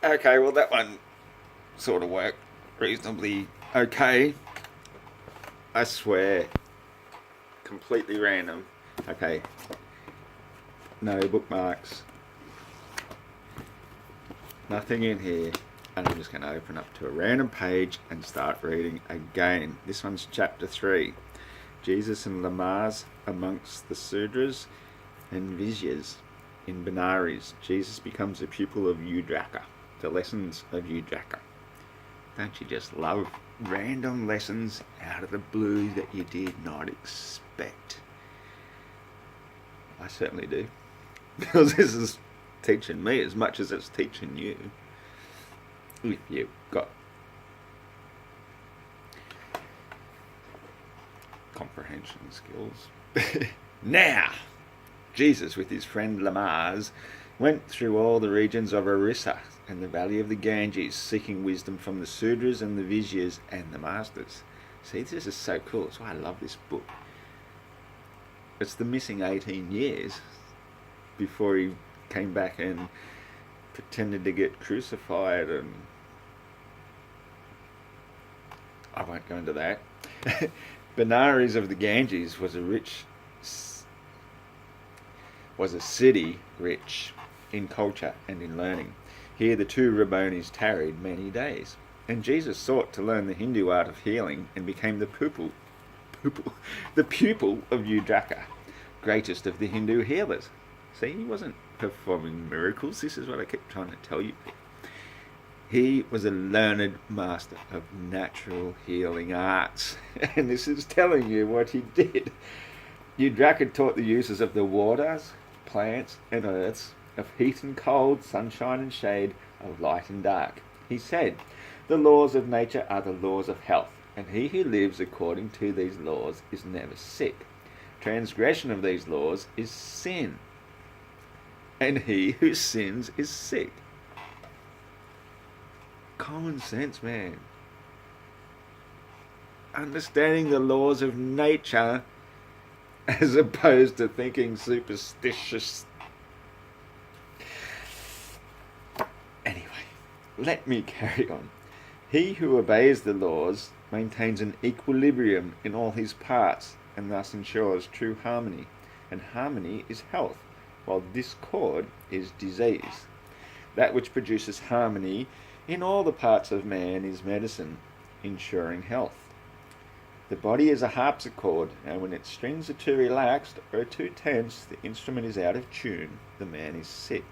Okay, well that one sort of worked reasonably okay. I swear, completely random. Okay, no bookmarks, nothing in here, and I'm just going to open up to a random page and start reading again. This one's chapter 3. Jesus and Lamars amongst the Sudras and Vizyas in Benares. Jesus becomes a pupil of Udraka. The lessons of Udraka. Don't you just love random lessons out of the blue that you did not expect? I certainly do. Because this is teaching me as much as it's teaching you. If you've got comprehension skills. Now, Jesus with his friend Lamars went through all the regions of Orissa and the valley of the Ganges, seeking wisdom from the Sudras and the Vizyas and the Masters. See, this is so cool. That's why I love this book. It's the missing 18 years before he came back and pretended to get crucified, and I won't go into that. Benares of the Ganges was a city rich in culture and in learning. Here the two Rabbonis tarried many days, and Jesus sought to learn the Hindu art of healing and became the pupil of Udraka, greatest of the Hindu healers. See, he wasn't performing miracles. This is what I keep trying to tell you. He was a learned master of natural healing arts, and this is telling you what he did. Udraka taught the uses of the waters, plants and earths, of heat and cold, sunshine and shade, of light and dark. He said, the laws of nature are the laws of health, and he who lives according to these laws is never sick. Transgression of these laws is sin, and he who sins is sick. Common sense, man. Understanding the laws of nature as opposed to thinking superstitious. Anyway, let me carry on. He who obeys the laws maintains an equilibrium in all his parts and thus ensures true harmony. And harmony is health, while discord is disease. That which produces harmony in all the parts of man is medicine, ensuring health. The body is a harpsichord, and when its strings are too relaxed or too tense, the instrument is out of tune, the man is sick.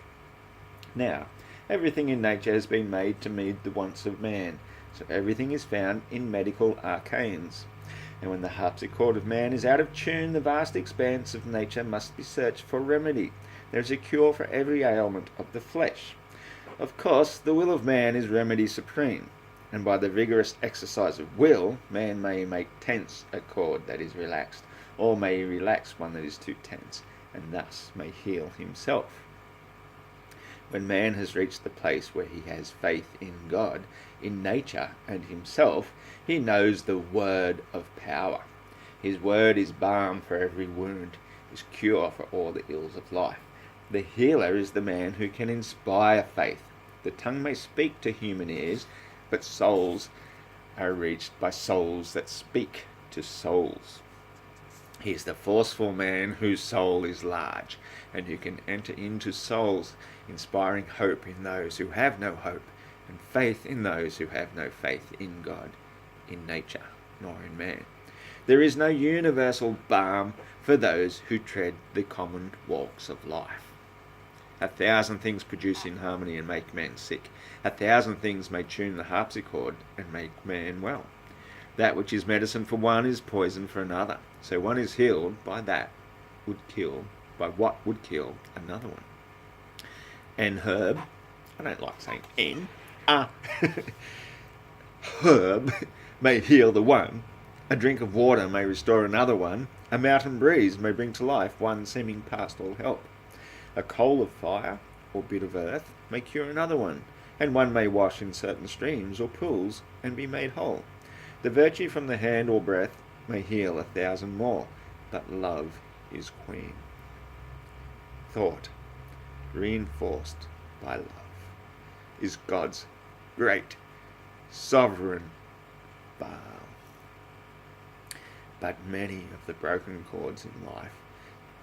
Now, everything in nature has been made to meet the wants of man, so everything is found in medical arcanes. And when the harpsichord of man is out of tune, the vast expanse of nature must be searched for remedy. There is a cure for every ailment of the flesh. Of course, the will of man is remedy supreme, and by the vigorous exercise of will, man may make tense a cord that is relaxed, or may relax one that is too tense, and thus may heal himself. When man has reached the place where he has faith in God, in nature, and himself, he knows the word of power. His word is balm for every wound, is cure for all the ills of life. The healer is the man who can inspire faith. The tongue may speak to human ears, but souls are reached by souls that speak to souls. He is the forceful man whose soul is large, and who can enter into souls, inspiring hope in those who have no hope, and faith in those who have no faith in God, in nature, nor in man. There is no universal balm for those who tread the common walks of life. 1,000 things produce inharmony and make men sick. 1,000 things may tune the harpsichord and make man well. That which is medicine for one is poison for another. So one is healed by what would kill another one. An herb, I don't like saying N, herb may heal the one. A drink of water may restore another one. A mountain breeze may bring to life one seeming past all help. A coal of fire or bit of earth may cure another one, and one may wash in certain streams or pools and be made whole. The virtue from the hand or breath may heal 1,000 more, but love is queen. Thought reinforced by love. is God's great sovereign balm. But many of the broken chords in life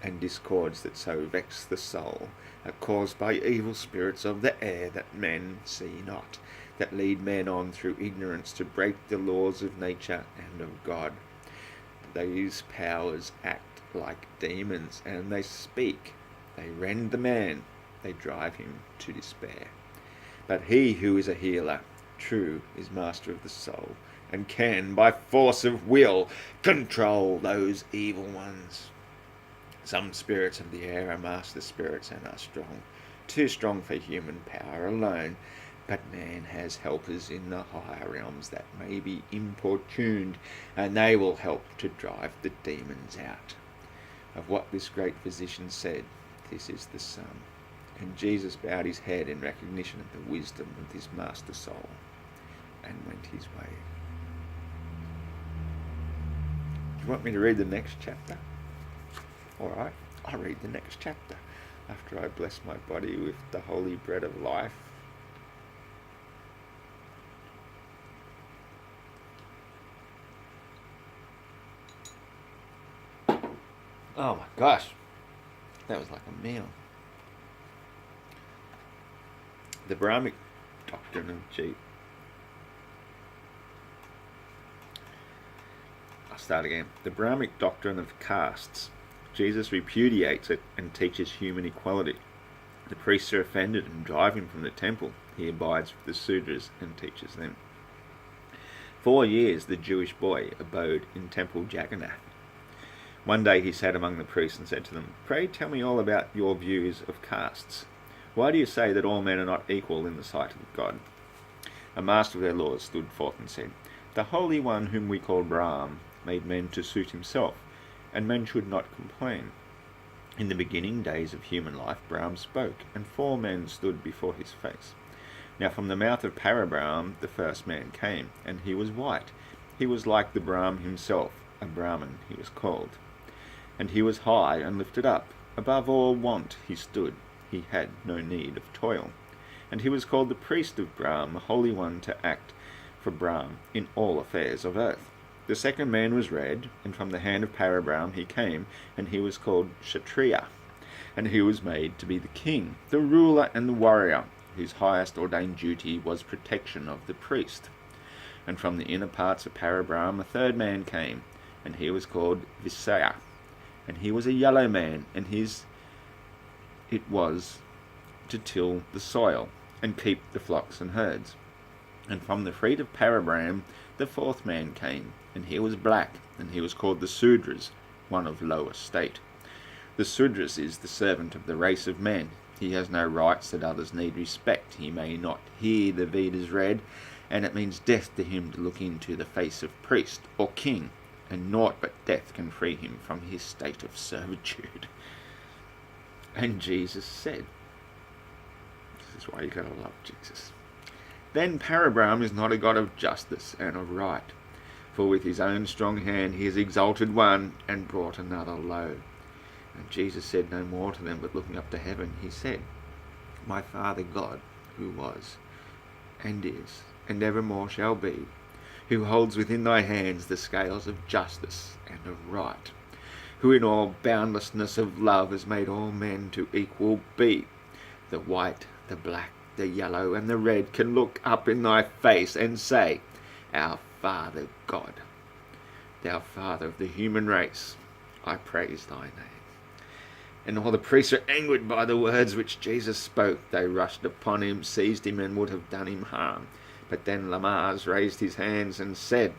and discords that so vex the soul are caused by evil spirits of the air that men see not, that lead men on through ignorance to break the laws of nature and of God. These powers act like demons, and they speak. They rend the man, they drive him to despair. But he who is a healer, true, is master of the soul, and can, by force of will, control those evil ones. Some spirits of the air are master spirits and are strong, too strong for human power alone, but man has helpers in the higher realms that may be importuned, and they will help to drive the demons out. Of what this great physician said, this is the sum. And Jesus bowed his head in recognition of the wisdom of his master soul, and went his way. Do you want me to read the next chapter? All right, I'll read the next chapter after I bless my body with the holy bread of life. Oh my gosh, that was like a meal. The Brahmic doctrine of I'll start again. The Brahmic doctrine of castes. Jesus repudiates it and teaches human equality. The priests are offended and drive him from the temple. He abides with the Sudras and teaches them. 4 years the Jewish boy abode in Temple Jagannath. One day he sat among the priests and said to them, "Pray tell me all about your views of castes. Why do you say that all men are not equal in the sight of God?" A master of their laws stood forth and said, "The Holy One whom we call Brahm made men to suit himself, and men should not complain. In the beginning days of human life Brahm spoke, and 4 men stood before his face. Now from the mouth of Parabrahm the first man came, and he was white. He was like the Brahm himself, a Brahmin he was called. And he was high and lifted up. Above all want he stood. He had no need of toil. And he was called the priest of Brahm, the Holy One to act for Brahm in all affairs of earth. The second man was red, and from the hand of Parabrahm he came, and he was called Kshatriya. And he was made to be the king, the ruler and the warrior, whose highest ordained duty was protection of the priest. And from the inner parts of Parabrahm a third man came, and he was called Visaya. And he was a yellow man, and it was to till the soil, and keep the flocks and herds. And from the feet of Parabrahm the fourth man came, and he was black, and he was called the Sudras, one of low estate. The Sudras is the servant of the race of men. He has no rights that others need respect. He may not hear the Vedas read, and it means death to him to look into the face of priest or king, and naught but death can free him from his state of servitude. And Jesus said, this is why you gotta love Jesus, "Then Parabrahm is not a God of justice and of right, for with his own strong hand he has exalted one and brought another low." And Jesus said no more to them, but looking up to heaven, he said, "My Father God, who was, and is, and evermore shall be, who holds within thy hands the scales of justice and of right, who in all boundlessness of love has made all men to equal be, the white, the black, the yellow, and the red can look up in thy face and say, Our Father God, thou Father of the human race, I praise thy name." And all the priests were angered by the words which Jesus spoke. They rushed upon him, seized him, and would have done him harm. But then Lamaz raised his hands and said,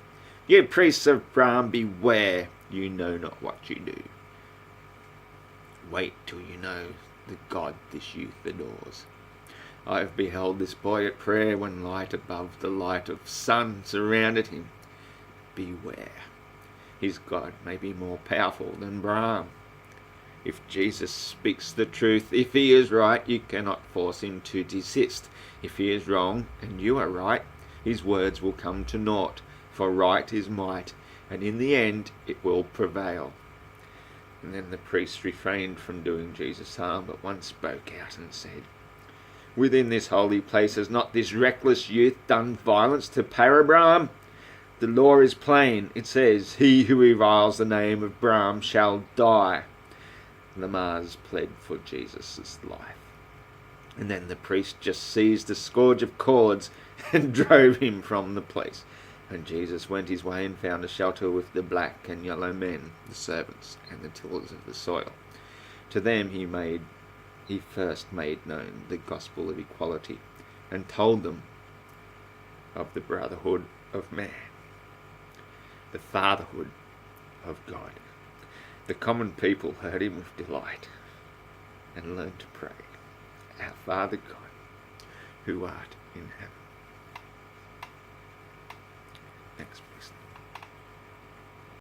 "You priests of Brahm, beware, you know not what you do. Wait till you know the God this youth adores. I have beheld this boy at prayer when light above the light of sun surrounded him. Beware, his God may be more powerful than Brahm. If Jesus speaks the truth, if he is right, you cannot force him to desist. If he is wrong, and you are right, his words will come to naught, for right is might, and in the end it will prevail." And then the priests refrained from doing Jesus harm, but one spoke out and said, within this holy place has not this reckless youth done violence to Parabrahm? The law is plain. It says, he who reviles the name of Brahm shall die. Lamars pled for Jesus' life. And then the priest just seized a scourge of cords and drove him from the place. And Jesus went his way and found a shelter with the black and yellow men, the servants, and the tillers of the soil. To them he first made known the gospel of equality, and told them of the brotherhood of man, the fatherhood of God. The common people heard him with delight, and learned to pray, Our Father God, who art in heaven. Next.